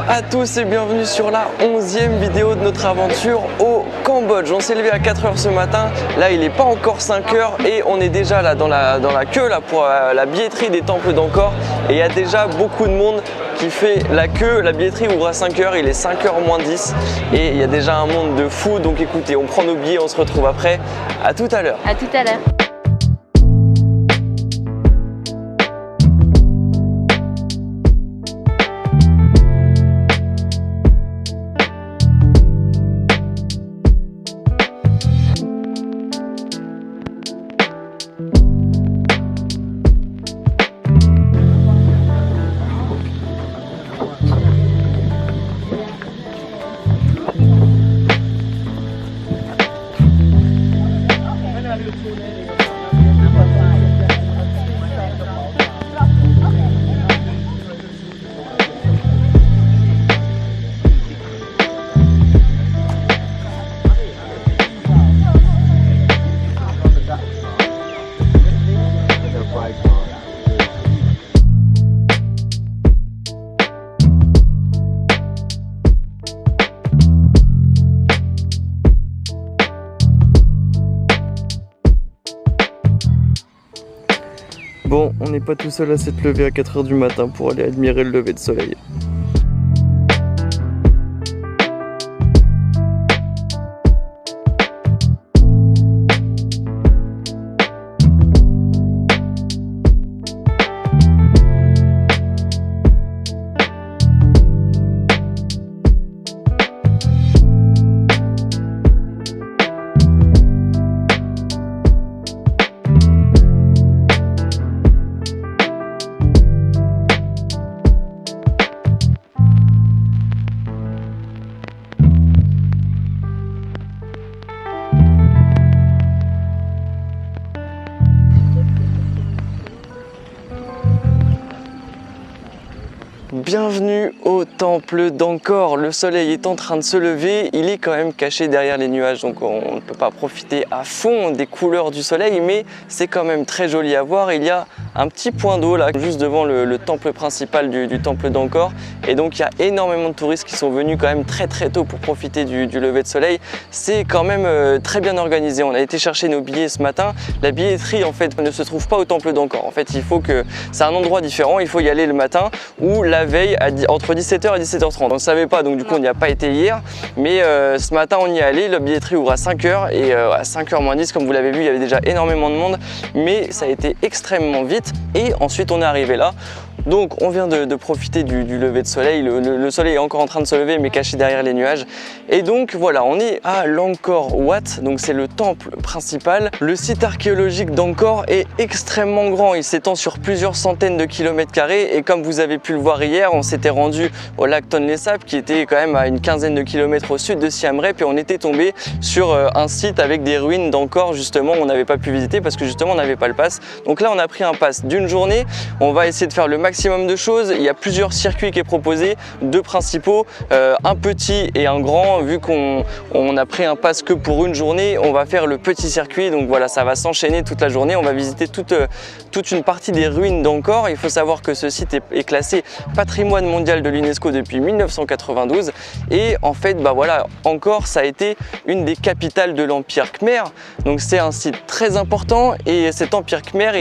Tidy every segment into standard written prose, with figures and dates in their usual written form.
à tous et bienvenue sur la 11e vidéo de notre aventure au Cambodge. On s'est levé à 4 h ce matin, là il n'est pas encore 5 h et on est déjà là dans la queue là, pour la billetterie des temples d'Angkor. Et il y a déjà beaucoup de monde qui fait la queue. La billetterie ouvre à 5 h, il est 5 h moins 10 et il y a déjà un monde de fou. Donc écoutez, on prend nos billets, on se retrouve après. À tout à l'heure. À tout à l'heure. Bon, on n'est pas tout seul à s'être levé à 4 h du matin pour aller admirer le lever de soleil. Bienvenue au temple d'Angkor. Le soleil est en train de se lever, il est quand même caché derrière les nuages, donc on ne peut pas profiter à fond des couleurs du soleil, mais c'est quand même très joli à voir. Il y a un petit point d'eau là, juste devant le temple principal du temple d'Angkor, et donc il y a énormément de touristes qui sont venus quand même très tôt pour profiter du lever de soleil. C'est quand même très bien organisé. On a été chercher nos billets ce matin. La billetterie en fait ne se trouve pas au temple d'Angkor. En fait, c'est un endroit différent. Il faut y aller le matin ou la veille entre 17 h et 17 h 30. On ne savait pas, donc du coup on n'y a pas été hier, mais ce matin on y est allé. La billetterie ouvre à 5 h et à 5 h moins 10, comme vous l'avez vu, il y avait déjà énormément de monde, mais ça a été extrêmement vite et ensuite on est arrivé là. Donc on vient de profiter du lever de soleil. Le soleil est encore en train de se lever mais caché derrière les nuages. Et donc voilà, on est à l'Angkor Wat, donc c'est le temple principal. Le site archéologique d'Angkor est extrêmement grand, il s'étend sur plusieurs centaines de kilomètres carrés et comme vous avez pu le voir hier, on s'était rendu au lac Tonle Sap qui était quand même à une quinzaine de kilomètres au sud de Siem Reap et on était tombé sur un site avec des ruines d'Angkor justement, on n'avait pas pu visiter parce que justement on n'avait pas le pass. Donc là on a pris un pass d'une journée, on va essayer de faire le maximum de choses. Il y a plusieurs circuits qui est proposé, deux principaux, un petit et un grand. Vu qu'on a pris un pass que pour une journée, on va faire le petit circuit, donc voilà, ça va s'enchaîner toute la journée. On va visiter toute une partie des ruines d'Angkor. Il faut savoir que ce site est classé patrimoine mondial de l'UNESCO depuis 1992 et en fait bah voilà, Angkor ça a été une des capitales de l'empire Khmer, donc c'est un site très important et cet empire Khmer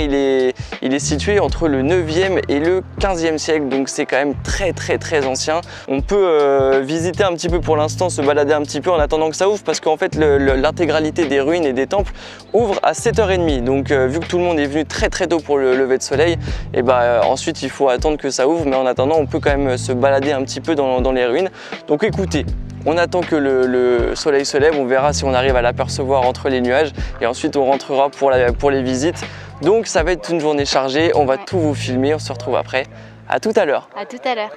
il est situé entre le 9e et le 15e siècle, donc c'est quand même très ancien. On peut visiter un petit peu pour l'instant, se balader un petit peu en attendant que ça ouvre parce qu'en fait l'intégralité des ruines et des temples ouvre à 7 h 30, donc vu que tout le monde est venu très tôt pour le lever de soleil, et bah ensuite il faut attendre que ça ouvre, mais en attendant on peut quand même se balader un petit peu dans les ruines. Donc écoutez, on attend que le soleil se lève, on verra si on arrive à l'apercevoir entre les nuages et ensuite on rentrera pour les visites. Donc ça va être une journée chargée, on va tout vous filmer, on se retrouve après. À tout à l'heure. À tout à l'heure.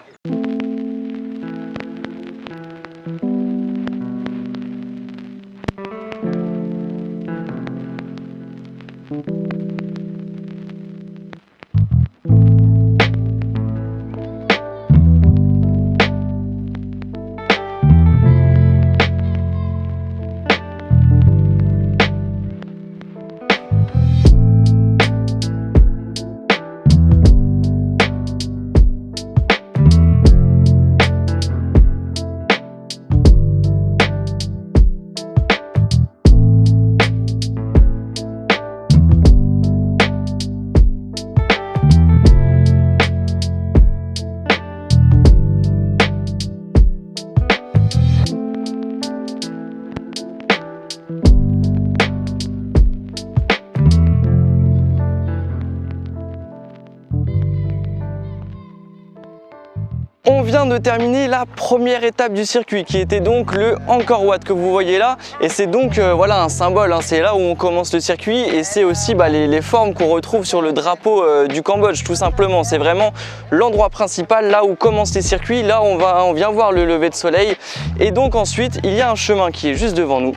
vient de terminer la première étape du circuit qui était donc le Angkor Wat que vous voyez là, et c'est donc voilà un symbole, hein. C'est là où on commence le circuit et c'est aussi les formes qu'on retrouve sur le drapeau du Cambodge tout simplement. C'est vraiment l'endroit principal, là où commencent les circuits. Là on vient voir le lever de soleil et donc ensuite il y a un chemin qui est juste devant nous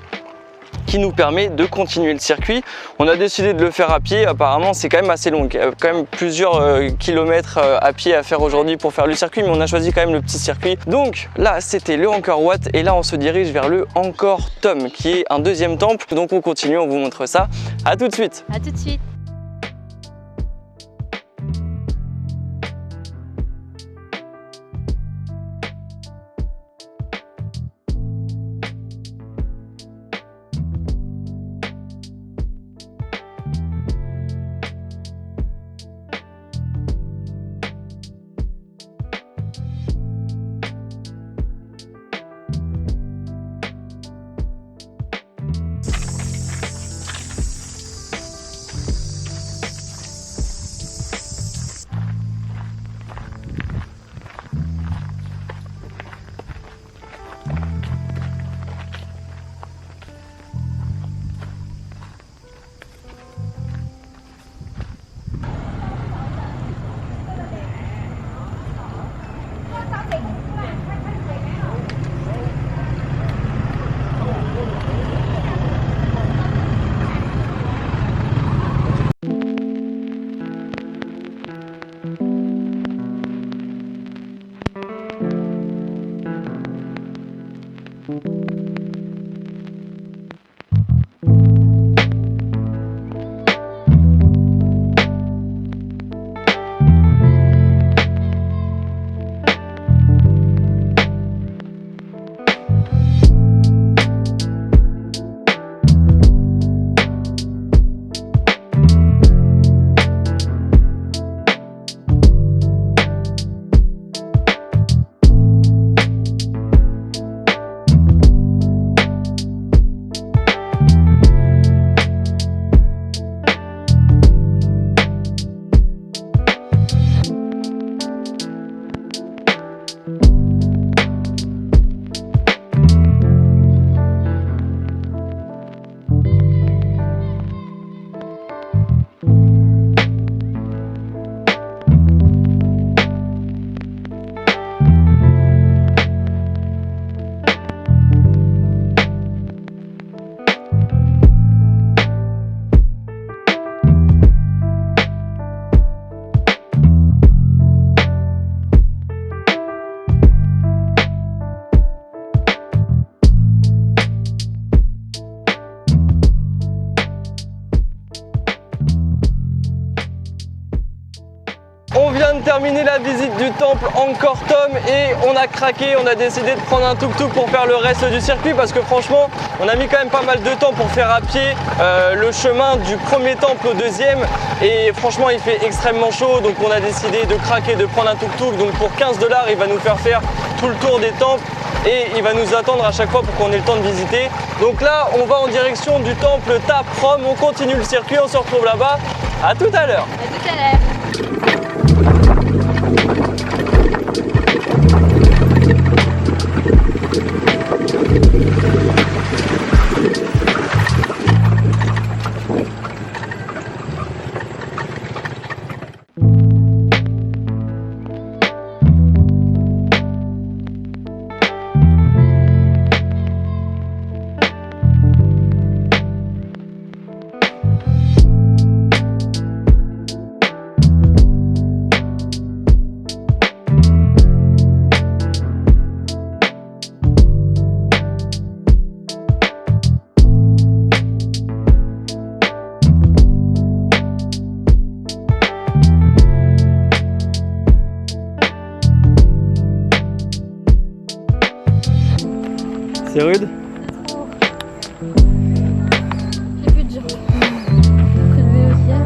qui nous permet de continuer le circuit. On a décidé de le faire à pied, apparemment c'est quand même assez long, il y a quand même plusieurs kilomètres à pied à faire aujourd'hui pour faire le circuit, mais on a choisi quand même le petit circuit. Donc là c'était le Angkor Wat et là on se dirige vers le Angkor Thom qui est un deuxième temple, donc on continue, on vous montre ça. À tout de suite. À tout de suite. On vient de terminer la visite du temple Angkor Thom et on a craqué, on a décidé de prendre un tuk-tuk pour faire le reste du circuit parce que franchement on a mis quand même pas mal de temps pour faire à pied le chemin du premier temple au deuxième et franchement il fait extrêmement chaud, donc on a décidé de craquer, de prendre un tuk-tuk. Donc pour 15 $ il va nous faire tout le tour des temples et il va nous attendre à chaque fois pour qu'on ait le temps de visiter. Donc là on va en direction du temple Ta Prohm, on continue le circuit, on se retrouve là-bas. À tout à l'heure. À tout à l'heure. C'est rude? J'ai plus de jambes. Coup de vélo aussi, là.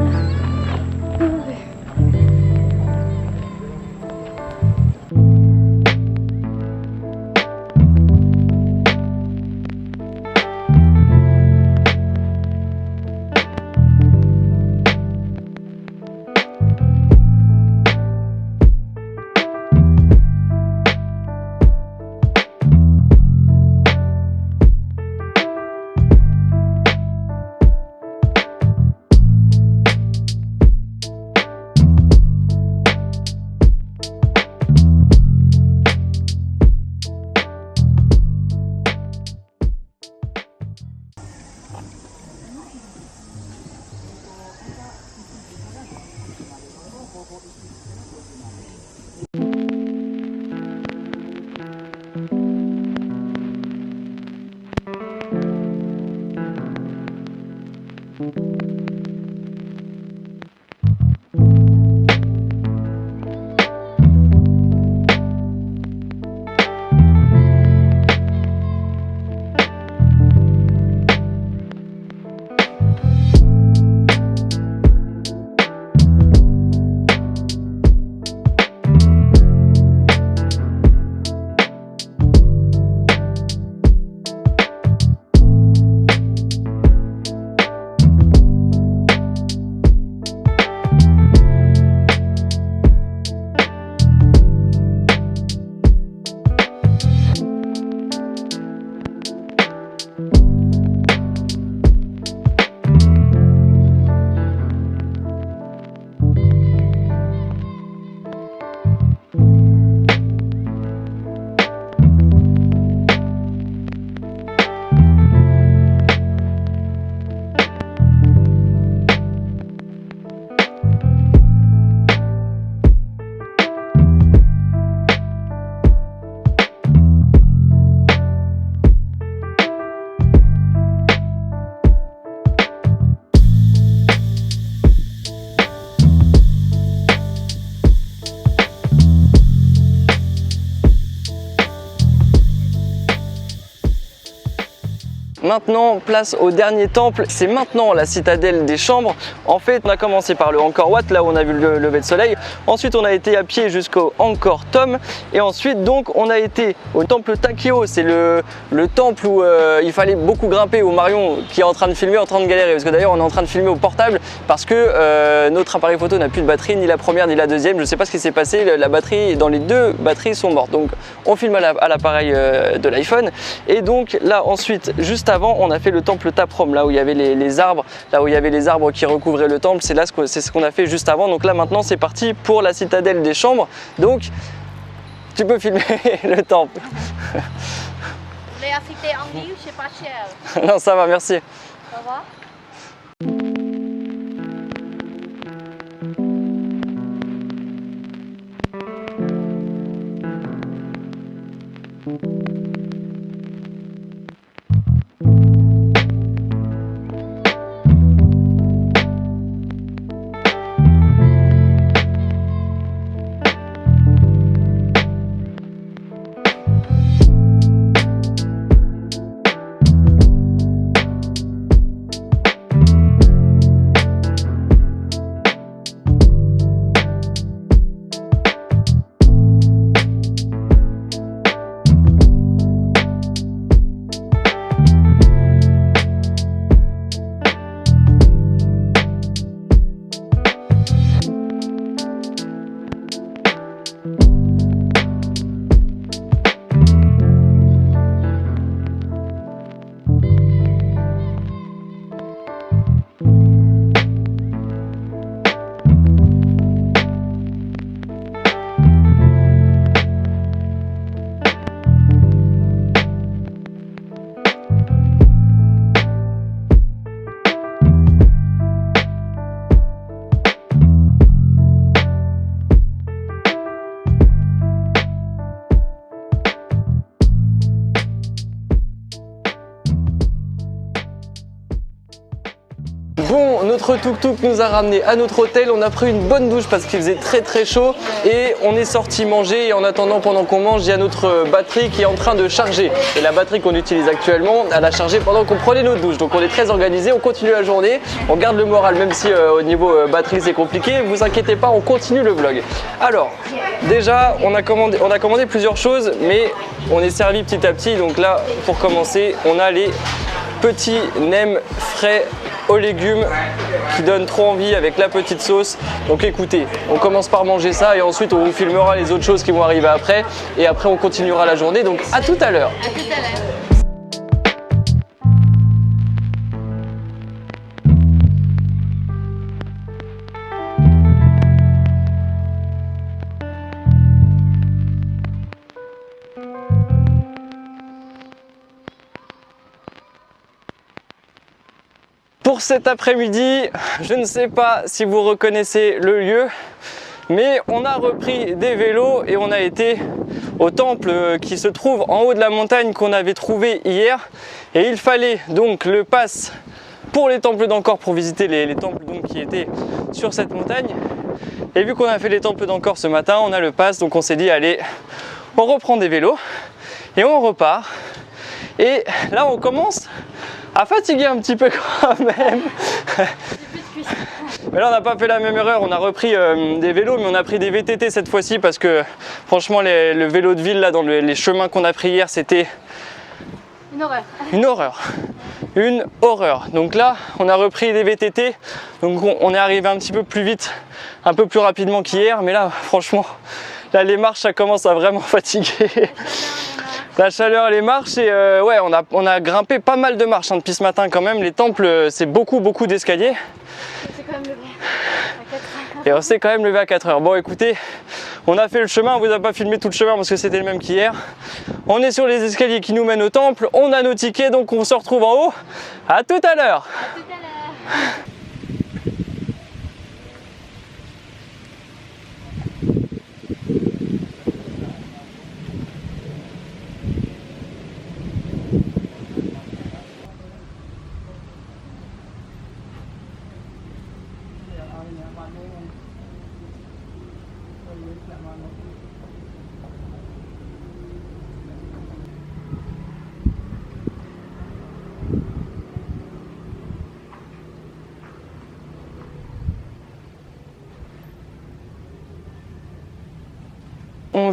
Maintenant, place au dernier temple, c'est maintenant la citadelle des chambres. En fait, on a commencé par le Angkor Wat, là où on a vu le lever de soleil. Ensuite, on a été à pied jusqu'au Angkor Thom. Et ensuite, donc, on a été au temple Takeo. C'est le temple où il fallait beaucoup grimper, où Marion, qui est en train de filmer, est en train de galérer. Parce que d'ailleurs, on est en train de filmer au portable parce que notre appareil photo n'a plus de batterie, ni la première ni la deuxième. Je ne sais pas ce qui s'est passé, la batterie, dans les deux batteries sont mortes. Donc, on filme à l'appareil de l'iPhone. Et donc, là, ensuite, juste avant, on a fait le temple Taprom, là où il y avait les arbres, là où il y avait les arbres qui recouvraient le temple. C'est ce qu'on a fait juste avant. Donc là, maintenant, c'est parti pour la citadelle des chambres. Donc, tu peux filmer le temple. Vous voulez acheter en livre, c'est pas cher. Non, ça va, merci. Ça va? Bon, notre tuk-tuk nous a ramené à notre hôtel, on a pris une bonne douche parce qu'il faisait très chaud et on est sorti manger et en attendant pendant qu'on mange, il y a notre batterie qui est en train de charger. Et la batterie qu'on utilise actuellement, elle a chargé pendant qu'on prenait notre douche. Donc on est très organisé, on continue la journée, on garde le moral même si au niveau batterie c'est compliqué. Vous inquiétez pas, on continue le vlog. Alors, déjà on a commandé plusieurs choses mais on est servi petit à petit. Donc là, pour commencer, on a les petits nems frais aux légumes qui donnent trop envie avec la petite sauce. Donc écoutez, on commence par manger ça et ensuite on vous filmera les autres choses qui vont arriver après et après on continuera la journée. Donc à tout à l'heure. À tout à l'heure. Pour cet après-midi, je ne sais pas si vous reconnaissez le lieu, mais on a repris des vélos et on a été au temple qui se trouve en haut de la montagne qu'on avait trouvé hier. Et il fallait donc le pass pour les temples d'Angkor pour visiter les temples donc, qui étaient sur cette montagne. Et vu qu'on a fait les temples d'Angkor ce matin, on a le pass, donc on s'est dit allez, on reprend des vélos et on repart. Et là on commence à fatiguer un petit peu quand même. Mais là on n'a pas fait la même erreur, on a repris des vélos mais on a pris des VTT cette fois-ci parce que franchement le vélo de ville là dans les chemins qu'on a pris hier c'était Une horreur. une horreur. Une horreur. Donc là on a repris des VTT, donc on est arrivé un petit peu plus vite, un peu plus rapidement qu'hier, mais là franchement là les marches ça commence à vraiment fatiguer. La chaleur, les marches et ouais, on a grimpé pas mal de marches depuis ce matin quand même. Les temples, c'est beaucoup d'escaliers. C'est quand même levé à 4 heures. Et on s'est quand même levé à 4 heures. Bon écoutez, on a fait le chemin, on vous a pas filmé tout le chemin parce que c'était le même qu'hier. On est sur les escaliers qui nous mènent au temple, on a nos tickets donc on se retrouve en haut. À tout à l'heure. À tout à l'heure.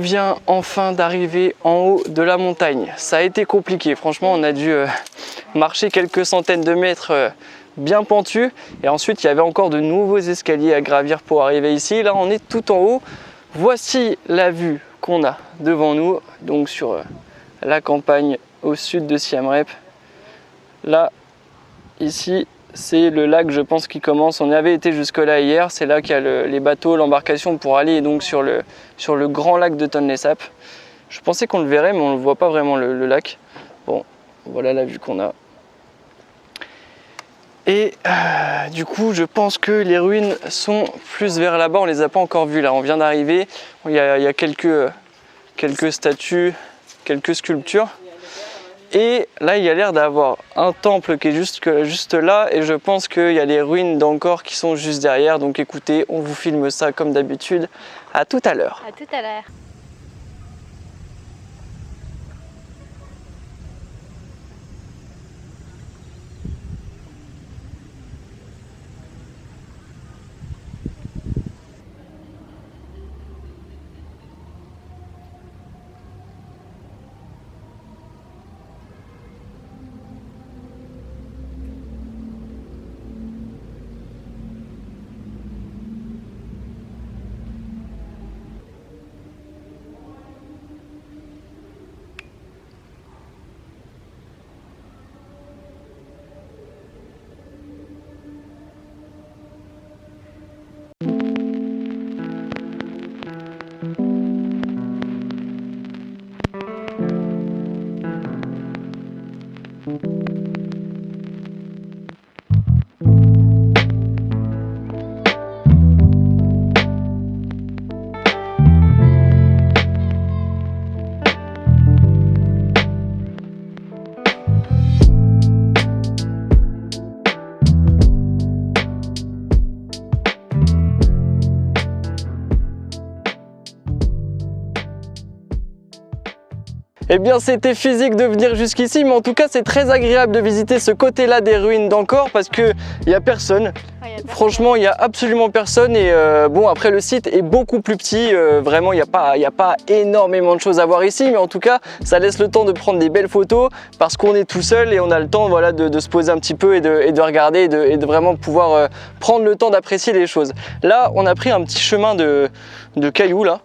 vient enfin d'arriver en haut de la montagne. Ça a été compliqué, franchement on a dû marcher quelques centaines de mètres bien pentus. Et ensuite il y avait encore de nouveaux escaliers à gravir pour arriver ici. Là on est tout en haut. Voici la vue qu'on a devant nous, donc sur la campagne au sud de Siem Reap. Là, ici, c'est le lac, je pense, qui commence. On y avait été jusque-là hier. C'est là qu'il y a les bateaux, l'embarcation pour aller donc sur le grand lac de Tonlé Sap. Je pensais qu'on le verrait, mais on ne voit pas vraiment le lac. Bon, voilà la vue qu'on a. Et du coup, je pense que les ruines sont plus vers là-bas. On ne les a pas encore vues là. On vient d'arriver. Il y a quelques statues, quelques sculptures. Et là, il y a l'air d'avoir un temple qui est juste là. Et je pense qu'il y a les ruines d'Angkor qui sont juste derrière. Donc écoutez, on vous filme ça comme d'habitude. À tout à l'heure. À tout à l'heure. Eh bien c'était physique de venir jusqu'ici, mais en tout cas c'est très agréable de visiter ce côté-là des ruines d'Angkor parce qu'il n'y a personne. Franchement il n'y a absolument personne et bon après le site est beaucoup plus petit, vraiment il n'y a pas énormément de choses à voir ici, mais en tout cas ça laisse le temps de prendre des belles photos parce qu'on est tout seul et on a le temps voilà, de se poser un petit peu et de regarder et de vraiment pouvoir prendre le temps d'apprécier les choses. Là on a pris un petit chemin de cailloux là.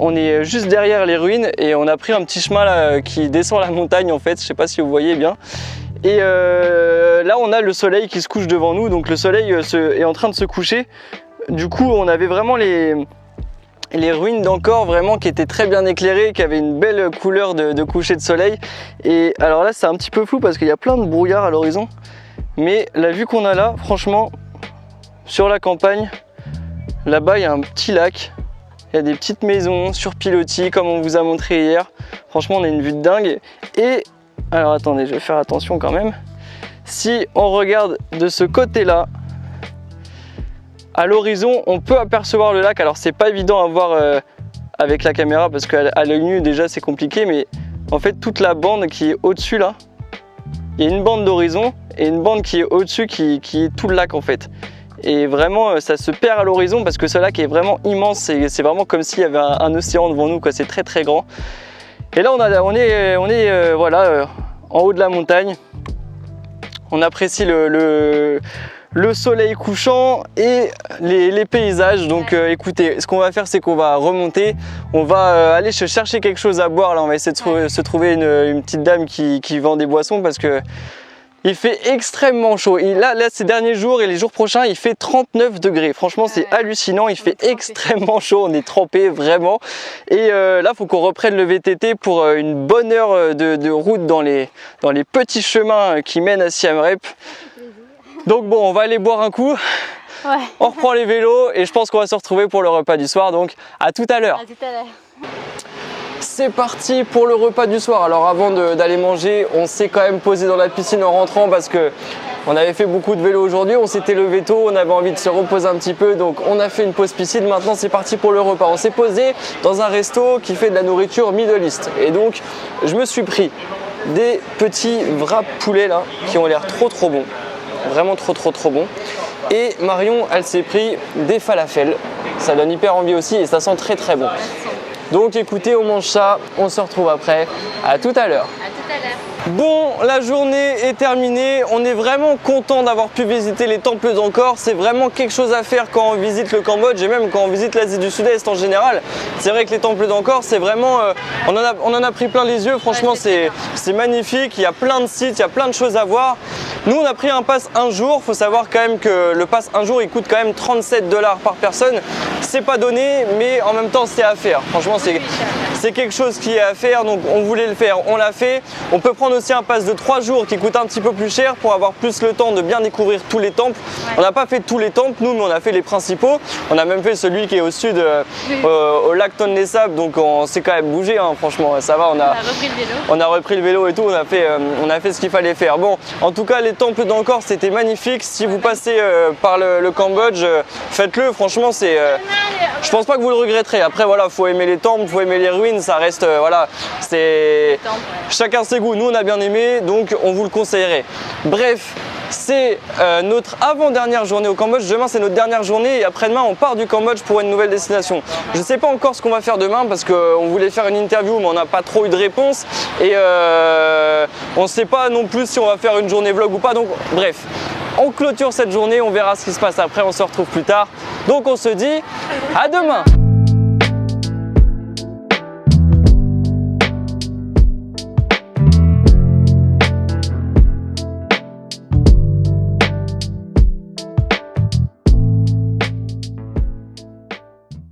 On est juste derrière les ruines et on a pris un petit chemin là, qui descend la montagne en fait, je sais pas si vous voyez bien. Et là on a le soleil qui se couche devant nous, donc le soleil est en train de se coucher. Du coup on avait vraiment les ruines d'Angkor vraiment qui étaient très bien éclairées, qui avaient une belle couleur de coucher de soleil. Et alors là c'est un petit peu flou parce qu'il y a plein de brouillard à l'horizon. Mais la vue qu'on a là, franchement, sur la campagne, là-bas il y a un petit lac. Il y a des petites maisons sur pilotis comme on vous a montré hier. Franchement, on a une vue de dingue. Et, alors attendez, je vais faire attention quand même. Si on regarde de ce côté-là, à l'horizon, on peut apercevoir le lac. Alors, c'est pas évident à voir avec la caméra parce qu'à l'œil nu, déjà, c'est compliqué. Mais en fait, toute la bande qui est au-dessus là, il y a une bande d'horizon et une bande qui est au-dessus qui est tout le lac en fait. Et vraiment ça se perd à l'horizon parce que ce lac est vraiment immense, c'est vraiment comme s'il y avait un océan devant nous, c'est très très grand. Et là on est voilà, en haut de la montagne, on apprécie le soleil couchant et les paysages. Donc écoutez, ce qu'on va faire c'est qu'on va remonter, on va aller se chercher quelque chose à boire. Là on va essayer de se trouver une petite dame qui vend des boissons parce que il fait extrêmement chaud. Là, ces derniers jours et les jours prochains, il fait 39 degrés. Franchement, c'est hallucinant. Il fait extrêmement chaud. On est trempé vraiment. Et là, il faut qu'on reprenne le VTT pour une bonne heure de route dans les petits chemins qui mènent à Siem Reap. Donc bon, on va aller boire un coup. Ouais. On reprend les vélos et je pense qu'on va se retrouver pour le repas du soir. Donc, à tout à l'heure. À tout à l'heure. C'est parti pour le repas du soir. Alors avant d'aller manger, on s'est quand même posé dans la piscine en rentrant parce que on avait fait beaucoup de vélo aujourd'hui, on s'était levé tôt, on avait envie de se reposer un petit peu, donc on a fait une pause piscine. Maintenant c'est parti pour le repas. On s'est posé dans un resto qui fait de la nourriture Middle East et donc je me suis pris des petits wraps poulet là qui ont l'air trop bons, vraiment trop bons. Et Marion elle s'est pris des falafels, ça donne hyper envie aussi et ça sent très bon. Donc écoutez, on mange ça, on se retrouve après. À tout à l'heure. À tout à l'heure. Bon, la journée est terminée. On est vraiment content d'avoir pu visiter les temples d'Angkor. C'est vraiment quelque chose à faire quand on visite le Cambodge et même quand on visite l'Asie du Sud-Est en général. C'est vrai que les temples d'Angkor, c'est vraiment... on en a pris plein les yeux. Franchement, c'est magnifique. Il y a plein de sites, il y a plein de choses à voir. Nous, on a pris un pass un jour. Il faut savoir quand même que le pass un jour, il coûte quand même 37 $ par personne. C'est pas donné, mais en même temps, c'est à faire. Franchement, c'est quelque chose qui est à faire. Donc, on voulait le faire, on l'a fait. On peut prendre aussi un pass de 3 jours qui coûte un petit peu plus cher pour avoir plus le temps de bien découvrir tous les temples. Ouais. On n'a pas fait tous les temples, nous, mais on a fait les principaux. On a même fait celui qui est au sud, au lac Tonle Sap. Donc, on s'est quand même bougé, hein, franchement, ça va. On a repris le vélo. On a repris le vélo et tout. On a fait ce qu'il fallait faire. Bon, en tout cas, les temples d'Angkor, c'était magnifique. Si vous passez par le Cambodge, faites-le. Franchement, je pense pas que vous le regretterez. Après, voilà, faut aimer les temples, faut aimer les ruines. Ça reste, voilà, c'est chacun ses goûts. Nous, on a bien aimé, donc on vous le conseillerait. Bref, c'est notre avant-dernière journée au Cambodge. Demain, c'est notre dernière journée et après-demain, on part du Cambodge pour une nouvelle destination. Je ne sais pas encore ce qu'on va faire demain parce qu'on voulait faire une interview, mais on n'a pas trop eu de réponse. Et on ne sait pas non plus si on va faire une journée vlog ou pas. Donc, bref, on clôture cette journée, on verra ce qui se passe après. On se retrouve plus tard. Donc, on se dit à demain.